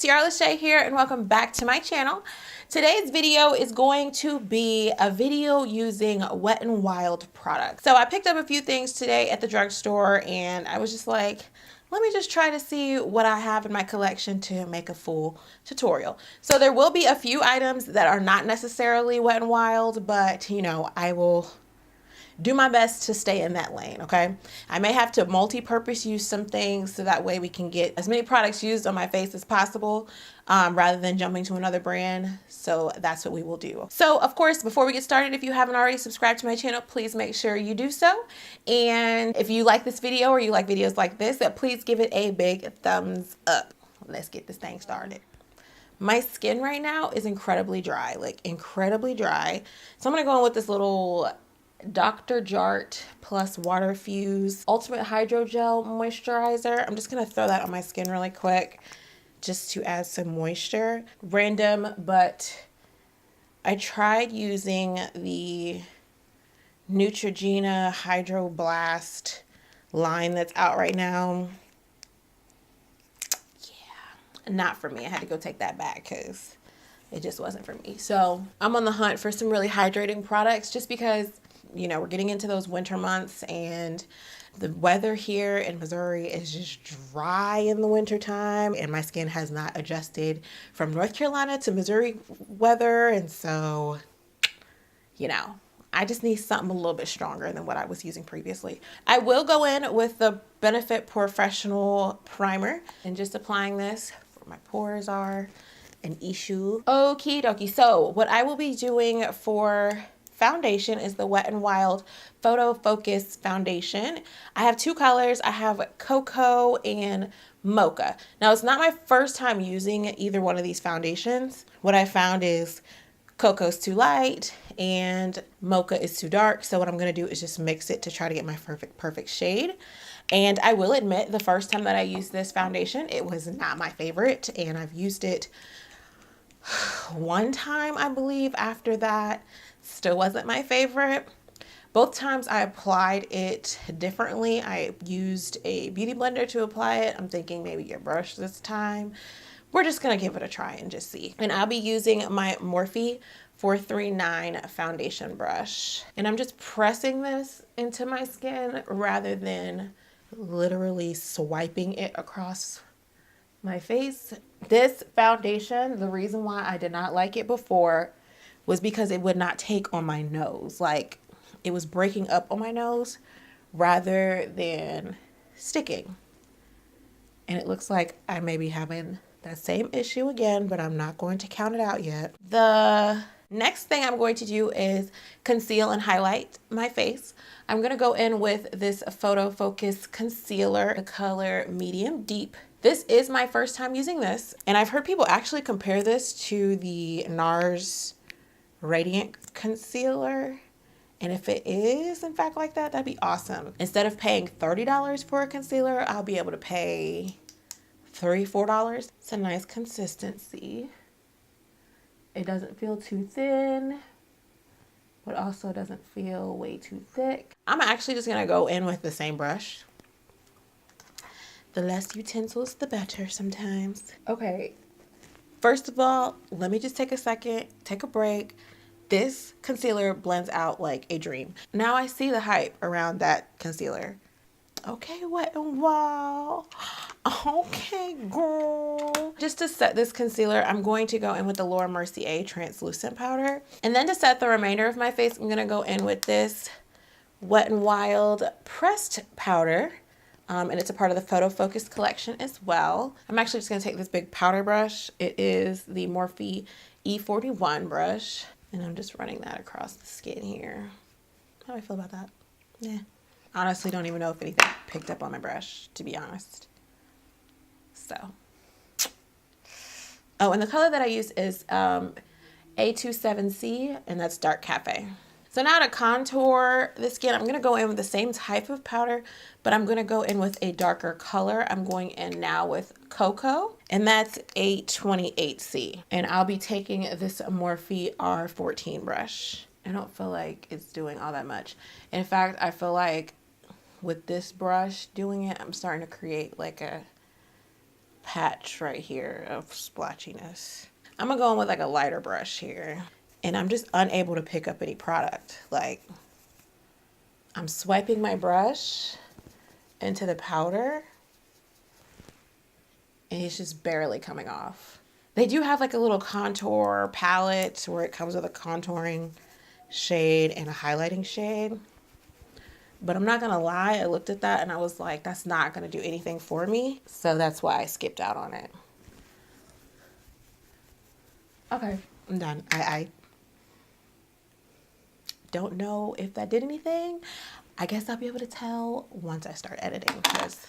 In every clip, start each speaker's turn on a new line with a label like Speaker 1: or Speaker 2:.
Speaker 1: TiarraLashay here, and welcome back to my channel. Today's video is going to be a video using Wet n Wild products. So I picked up a few things today at the drugstore, and I was just like, let me just try to see what I have in my collection to make a full tutorial. So there will be a few items that are not necessarily Wet n Wild, but you know, I will do my best to stay in that lane, okay? I may have to multi-purpose use some things so that way we can get as many products used on my face as possible rather than jumping to another brand. So that's what we will do. So of course, before we get started, if you haven't already subscribed to my channel, please make sure you do so. And if you like this video or you like videos like this, please give it a big thumbs up. Let's get this thing started. My skin right now is incredibly dry, like incredibly dry. So I'm gonna go in with this little Dr. Jart plus Water Fuse Ultimate Hydrogel Moisturizer. I'm just going to throw that on my skin really quick just to add some moisture. Random, but I tried using the Neutrogena Hydro Blast line that's out right now. Yeah, not for me. I had to go take that back because it just wasn't for me. So I'm on the hunt for some really hydrating products just because, you know, we're getting into those winter months and the weather here in Missouri is just dry in the winter time, and my skin has not adjusted from North Carolina to Missouri weather. And so, you know, I just need something a little bit stronger than what I was using previously. I will go in with the Benefit Professional Primer and just applying this where my pores are and issue. Okie dokie. So what I will be doing for foundation is the Wet n Wild Photo Focus Foundation. I have two colors. I have Cocoa and Mocha. Now, it's not my first time using either one of these foundations. What I found is Cocoa's too light and Mocha is too dark. So what I'm going to do is just mix it to try to get my perfect shade. And I will admit, the first time that I used this foundation, it was not my favorite, and I've used it one time, I believe. After that, still wasn't my favorite. Both times I applied it differently. I used a beauty blender to apply it. I'm thinking maybe your brush this time. We're just gonna give it a try and just see. And I'll be using my Morphe 439 foundation brush. And I'm just pressing this into my skin rather than literally swiping it across my face. This foundation, the reason why I did not like it before was because it would not take on my nose. Like, it was breaking up on my nose rather than sticking. And it looks like I may be having that same issue again, but I'm not going to count it out yet. The next thing I'm going to do is conceal and highlight my face. I'm going to go in with this Photo Focus Concealer, the color Medium Deep. This is my first time using this, and I've heard people actually compare this to the NARS Radiant Concealer. And if it is in fact like that, that'd be awesome. Instead of paying $30 for a concealer, I'll be able to pay $3, $4. It's a nice consistency. It doesn't feel too thin, but also doesn't feel way too thick. I'm actually just gonna go in with the same brush. The less utensils, the better sometimes. Okay, first of all, let me just take a second, take a break. This concealer blends out like a dream. Now I see the hype around that concealer. Okay, Wet n Wild. Okay, girl. Just to set this concealer, I'm going to go in with the Mercier translucent powder. And then to set the remainder of my face, I'm gonna go in with this Wet n Wild pressed powder. And it's a part of the Photo Focus collection as well. I'm actually just gonna take this big powder brush. It is the Morphe E41 brush. And I'm just running that across the skin here. How do I feel about that? Yeah. Honestly, don't even know if anything picked up on my brush, to be honest. So. Oh, and the color that I use is A27C, and that's Dark Cafe. So now to contour the skin, I'm going to go in with the same type of powder, but I'm going to go in with a darker color. I'm going in now with Cocoa, and that's A28C. And I'll be taking this Morphe R14 brush. I don't feel like it's doing all that much. In fact, I feel like with this brush doing it, I'm starting to create like a patch right here of splotchiness. I'm gonna go in with like a lighter brush here, and I'm just unable to pick up any product. Like, I'm swiping my brush into the powder and it's just barely coming off. They do have like a little contour palette where it comes with a contouring shade and a highlighting shade. But I'm not gonna lie, I looked at that and I was like, that's not gonna do anything for me. So that's why I skipped out on it. Okay, I'm done. I don't know if that did anything. I guess I'll be able to tell once I start editing because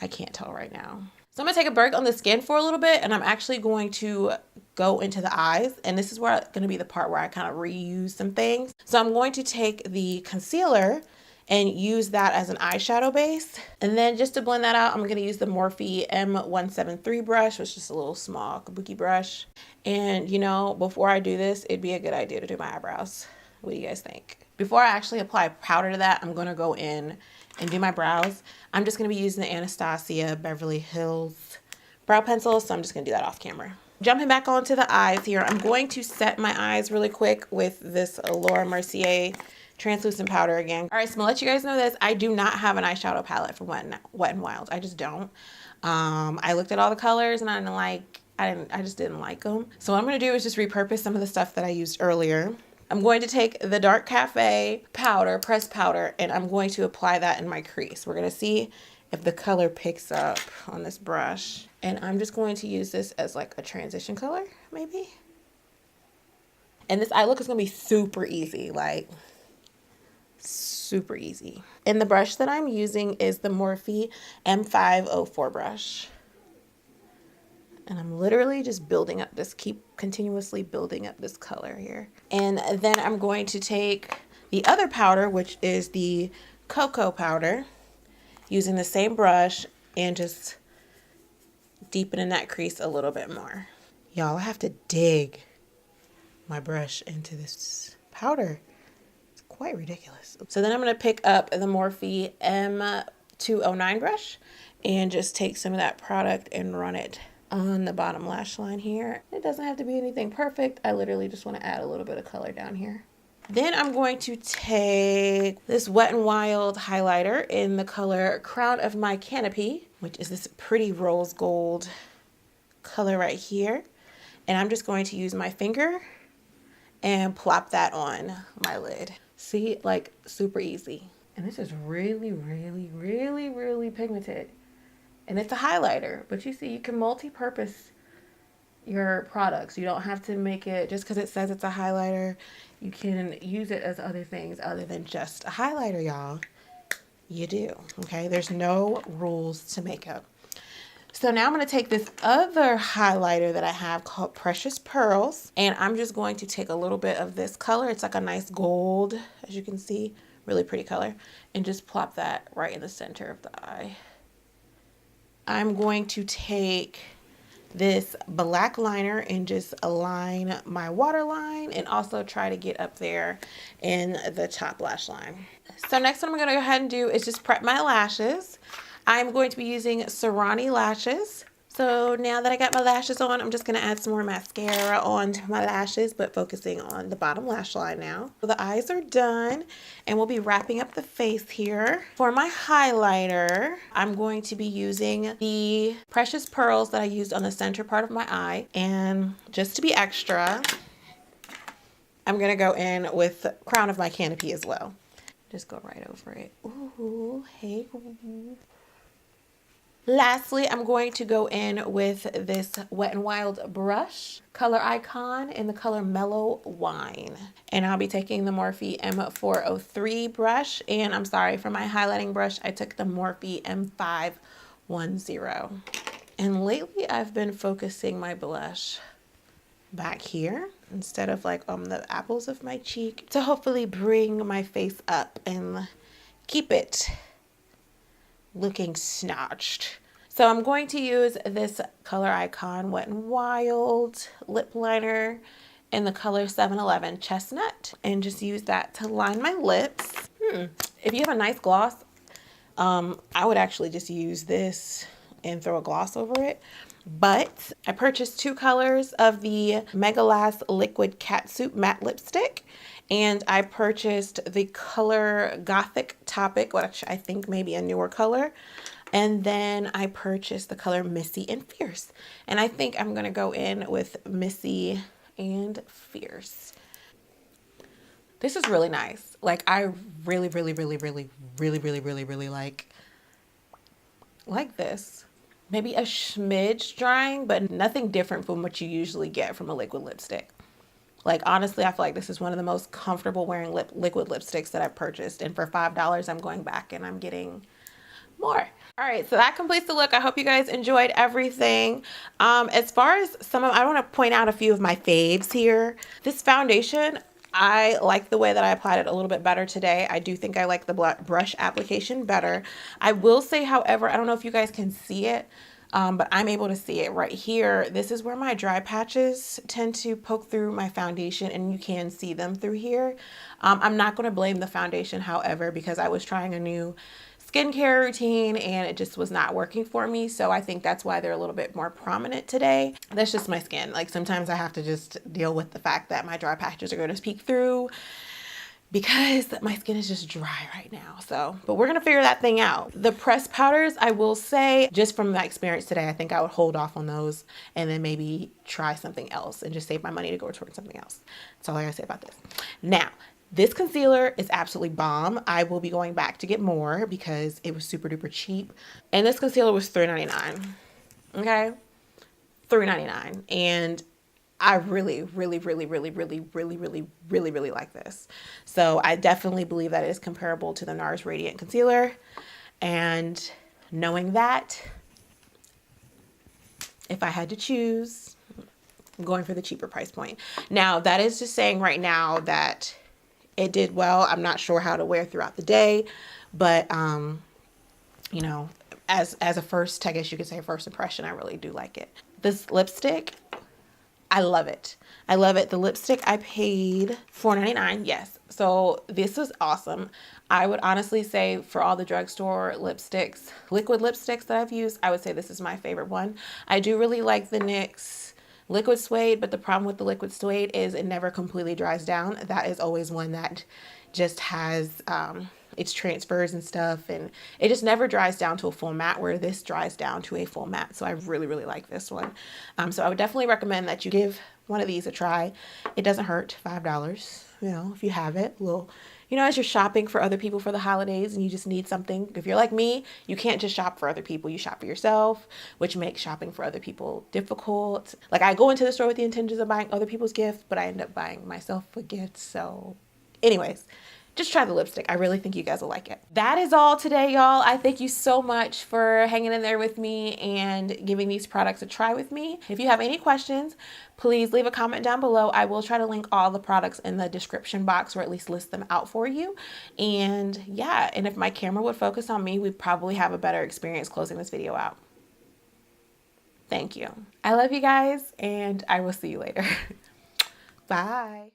Speaker 1: I can't tell right now. So I'm gonna take a break on the skin for a little bit, and I'm actually going to go into the eyes, and this is where gonna be the part where I kind of reuse some things. So I'm going to take the concealer and use that as an eyeshadow base. And then just to blend that out, I'm gonna use the Morphe M173 brush, which is just a little small kabuki brush. And you know, before I do this, it'd be a good idea to do my eyebrows. What do you guys think? Before I actually apply powder to that, I'm gonna go in and do my brows. I'm just gonna be using the Anastasia Beverly Hills brow pencil, so I'm just gonna do that off camera. Jumping back onto the eyes here, I'm going to set my eyes really quick with this Laura Mercier translucent powder again. All right, so I'm gonna let you guys know this. I do not have an eyeshadow palette for Wet n Wild. I just don't. I looked at all the colors and I just didn't like them. So what I'm gonna do is just repurpose some of the stuff that I used earlier. I'm going to take the Dark Cafe powder, pressed powder, and I'm going to apply that in my crease. We're gonna see if the color picks up on this brush. And I'm just going to use this as like a transition color, maybe. And this eye look is gonna be super easy, like super easy. And the brush that I'm using is the Morphe M504 brush. And I'm literally just building up this, continuously building up this color here. And then I'm going to take the other powder, which is the cocoa powder, using the same brush and just deepening that crease a little bit more. Y'all, I have to dig my brush into this powder. It's quite ridiculous. So then I'm gonna pick up the Morphe M209 brush and just take some of that product and run it on the bottom lash line here. It doesn't have to be anything perfect. I literally just want to add a little bit of color down here. Then I'm going to take this Wet n Wild highlighter in the color Crown of My Canopy, which is this pretty rose gold color right here. And I'm just going to use my finger and plop that on my lid. See, like super easy. And this is really, really, really, really pigmented. And it's a highlighter, but you see, you can multi-purpose your products. You don't have to make it, just because it says it's a highlighter, you can use it as other things other than just a highlighter, y'all. You do, okay? There's no rules to makeup. So now I'm going to take this other highlighter that I have called Precious Pearls, and I'm just going to take a little bit of this color. It's like a nice gold, as you can see, really pretty color, and just plop that right in the center of the eye. I'm going to take this black liner and just align my waterline and also try to get up there in the top lash line. So next what I'm going to go ahead and do is just prep my lashes. I'm going to be using Serrani lashes. So now that I got my lashes on, I'm just going to add some more mascara onto my lashes, but focusing on the bottom lash line now. So the eyes are done, and we'll be wrapping up the face here. For my highlighter, I'm going to be using the Precious Pearls that I used on the center part of my eye. And just to be extra, I'm going to go in with Crown of My Canopy as well. Just go right over it. Ooh, hey. Lastly, I'm going to go in with this Wet n Wild brush, color Icon, in the color Mellow Wine. And I'll be taking the Morphe M403 brush. And I'm sorry, for my highlighting brush, I took the Morphe M510. And lately, I've been focusing my blush back here instead of like on the apples of my cheek to hopefully bring my face up and keep it looking snatched. So I'm going to use this color Icon Wet n Wild lip liner in the color 711 Chestnut and just use that to line my lips. If you have a nice gloss, I would actually just use this and throw a gloss over it. But I purchased 2 colors of the MegaGlo Liquid Catsuit Matte Lipstick. And I purchased the color Gothic Topic, which I think may be a newer color. And then I purchased the color Missy and Fierce. And I think I'm going to go in with Missy and Fierce. This is really nice. Like, I really like this. Maybe a smidge drying, but nothing different from what you usually get from a liquid lipstick. Like, honestly, I feel like this is one of the most comfortable wearing liquid lipsticks that I've purchased. And for $5, I'm going back and I'm getting more. All right, so that completes the look. I hope you guys enjoyed everything. As far as I want to point out a few of my faves here. This foundation, I like the way that I applied it a little bit better today. I do think I like the brush application better. I will say, however, I don't know if you guys can see it, but I'm able to see it right here. This is where my dry patches tend to poke through my foundation, and you can see them through here. I'm not going to blame the foundation, however, because I was trying a new skincare routine and it just was not working for me. So I think that's why they're a little bit more prominent today. That's just my skin. Like, sometimes I have to just deal with the fact that my dry patches are going to peek through because my skin is just dry right now. So, but we're going to figure that thing out. The pressed powders, I will say, just from my experience today, I think I would hold off on those and then maybe try something else and just save my money to go towards something else. That's all I gotta say about this. Now, this concealer is absolutely bomb. I will be going back to get more because it was super duper cheap. And this concealer was $3.99. Okay? $3.99. And I really like this. So I definitely believe that it is comparable to the NARS Radiant Concealer. And knowing that, if I had to choose, I'm going for the cheaper price point. Now, that is just saying right now that it did well. I'm not sure how to wear throughout the day, but you know, as a first, I guess you could say first impression, I really do like it. This lipstick, I love it. I love it. The lipstick I paid $4.99. Yes. So this was awesome. I would honestly say for all the drugstore lipsticks, liquid lipsticks that I've used, I would say this is my favorite one. I do really like the NYX liquid suede, but the problem with the liquid suede is it never completely dries down. That is always one that just has its transfers and stuff, and it just never dries down to a full matte, where this dries down to a full matte. So I really like this one. So I would definitely recommend that you give one of these a try. It doesn't hurt. $5, you know, if you have it. Well, you know, as you're shopping for other people for the holidays and you just need something, if you're like me, you can't just shop for other people, you shop for yourself, which makes shopping for other people difficult. Like, I go into the store with the intentions of buying other people's gifts, but I end up buying myself a gift. So anyways, just try the lipstick. I really think you guys will like it. That is all today, y'all. I thank you so much for hanging in there with me and giving these products a try with me. If you have any questions, please leave a comment down below. I will try to link all the products in the description box, or at least list them out for you. And yeah, and if my camera would focus on me, we'd probably have a better experience closing this video out. Thank you. I love you guys, and I will see you later. Bye.